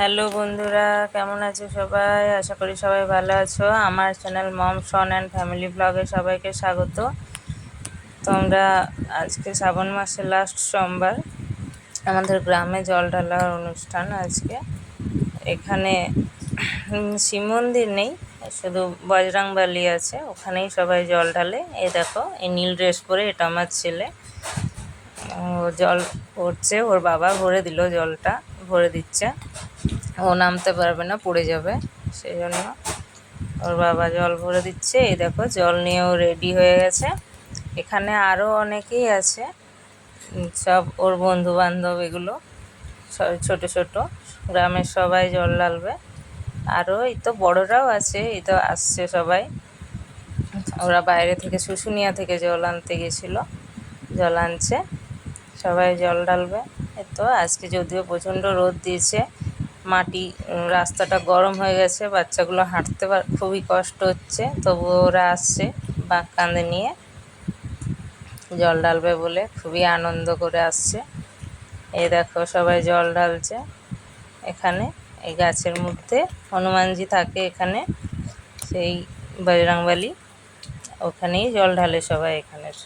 Hello বন্ধুরা, কেমন আছো সবাই? আশা করি সবাই ভালো আছো। আমার channel mom son and family ব্লগে সবাইকে স্বাগত। তোমরা আজকে শ্রাবণ মাসের লাস্ট সোমবার, আমাদের গ্রামে জল ঢালার অনুষ্ঠান আজকে। এখানে শিব মন্দির নেই, শুধু বজরংবলী আছে, ওখানেই সবাই জল ঢালে। এই দেখো, এই নীল ড্রেস পরে এটা আমার ছেলে। ও জল ভরছে, ওর বাবা ভরে দিল, জলটা ভরে দিচ্ছে। ও নামতে পারবে না, পড়ে যাবে, সেই জন্য ওর বাবা জল ভরে দিচ্ছে। এই দেখো, জল নিয়েও রেডি হয়ে গেছে। এখানে আরও অনেকেই আছে, সব ওর বন্ধু বান্ধব, এগুলো সব ছোটো ছোটো। গ্রামের সবাই জল ঢালবে। আরও এই তো বড়রাও আছে, এই তো আসছে সবাই। ওরা বাইরে থেকে শুশুনিয়া থেকে জল আনতে গেছিলো, জল আনছে। সবাই জল ঢালবে। এই তো আজকে যদিও প্রচণ্ড রোদ দিয়েছে, মাটি রাস্তাটা গরম হয়ে গেছে, বাচ্চাগুলো হাঁটতে খুবই কষ্ট হচ্ছে, তবুও ওরা আসছে বাঁক কাঁধে নিয়ে জল ঢালবে বলে, খুবই আনন্দ করে আসছে। এই দেখো, সবাই জল ঢালছে। এখানে এই গাছের মধ্যে হনুমানজি থাকে, এখানে সেই বজরংবলী, ওখানেই জল ঢালে সবাই এখানের।